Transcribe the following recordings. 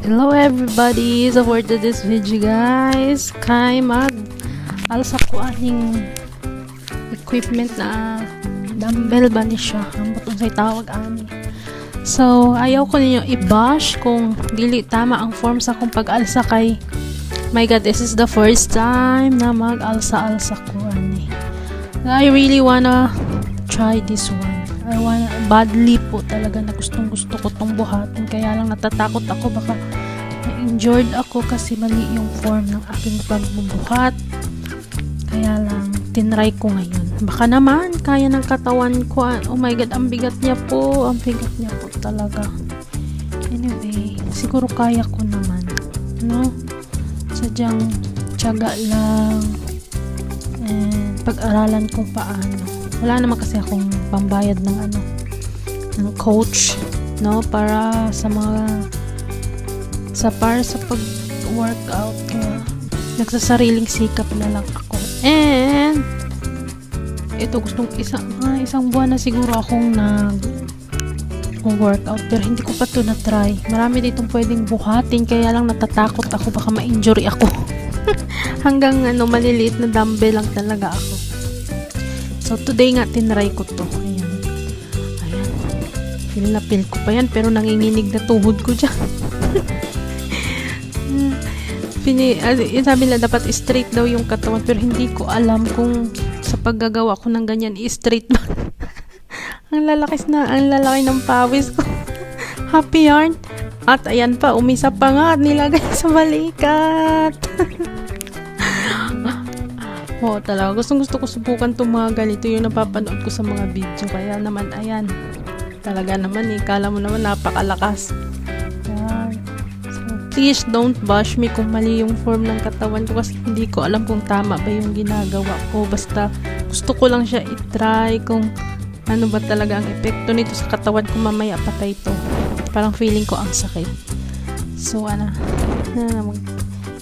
Hello everybody! So for today's video guys, kay mag-alsa ko aning equipment na dumbbell ba ni siya? Ang butong sa'y tawag ani. So, ayaw ko ninyo i-bash kung dili tama ang form sa kong pag-alsa kay my god, this is the first time na mag-alsa-alsa ko ani. I really wanna try this one. I wanna badly po talaga na gustong gusto ko tong buhatin, kaya lang natatakot ako baka na-injured ako kasi mali yung form ng aking pagbubuhat, kaya lang tinry ko ngayon, baka naman kaya ng katawan ko. Oh my god, ang bigat niya po talaga. Anyway, siguro kaya ko naman, no? Sadyang tiyaga lang and pag-aralan kung paano. Wala naman kasi akong pambayad ng coach, no, para sa pag-workout, nagsasariling sikap na lang ako. And ito, gustong isang buwan na siguro akong workout, pero hindi ko pa to na-try. Marami ditong pwedeng buhatin, kaya lang natatakot ako baka ma-injury ako. Hanggang maliliit na dumbbell lang talaga ako. So, today nga, tinry ko to. Ayan. Feel na feel ko pa yan, pero nanginginig na tuhod ko dyan. Sabi nila, dapat straight daw yung katawan, pero hindi ko alam kung sa paggagawa ko ng ganyan, straight ba. Ang lalaki ng pawis ko. Happy yarn. At ayan pa, umisa pa nga, nilagay sa balikat. Oo, talaga. Gusto ko subukan itong mga ganito, yung napapanood ko sa mga video. Kaya naman, ayan. Talaga naman kala mo naman napakalakas. Ayan. So, please don't bash me kung mali yung form ng katawan ko kasi hindi ko alam kung tama ba yung ginagawa ko. Basta, gusto ko lang siya i-try kung ano ba talaga ang epekto nito sa katawan ko. Mamaya patay ito. Parang feeling ko ang sakit. So,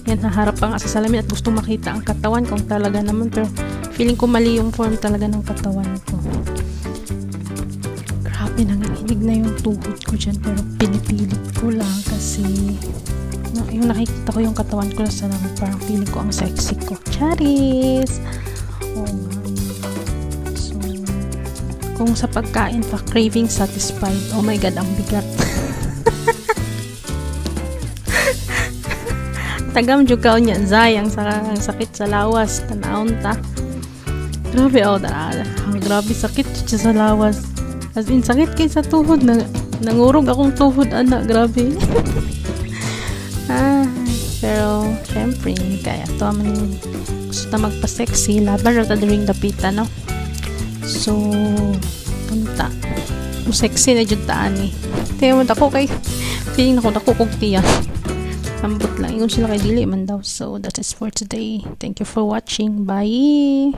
yan, naharap pa nga sa salamin at gusto makita ang katawan kung talaga naman, pero feeling ko mali yung form talaga ng katawan ko. Grabe, nanginginig na yung tuhod ko dyan, pero pinipilit ko lang kasi yung nakikita ko yung katawan ko sa salamin, parang feeling ko ang sexy ko. Charis! Oo nga. So, kung sa pagkain pa, craving satisfied. Oh my god, ang bigat. Tagam juga niya zayang sakit sa lawas, tanaon ta. Grabe, grabe sakit siya sa lawas. As in, sakit kay sa tuhod, nangurog akong tuhod, anak, grabe. Pero syempre kaya to man gusto na magpa-sexy, laban ra ta during the pita, no? So punta sexy na jud ta ani. Tayo mo ako kay feeling ako kog tiya. Ambot lang ingon sila kay dili man daw. So that is for today. Thank you for watching. Bye.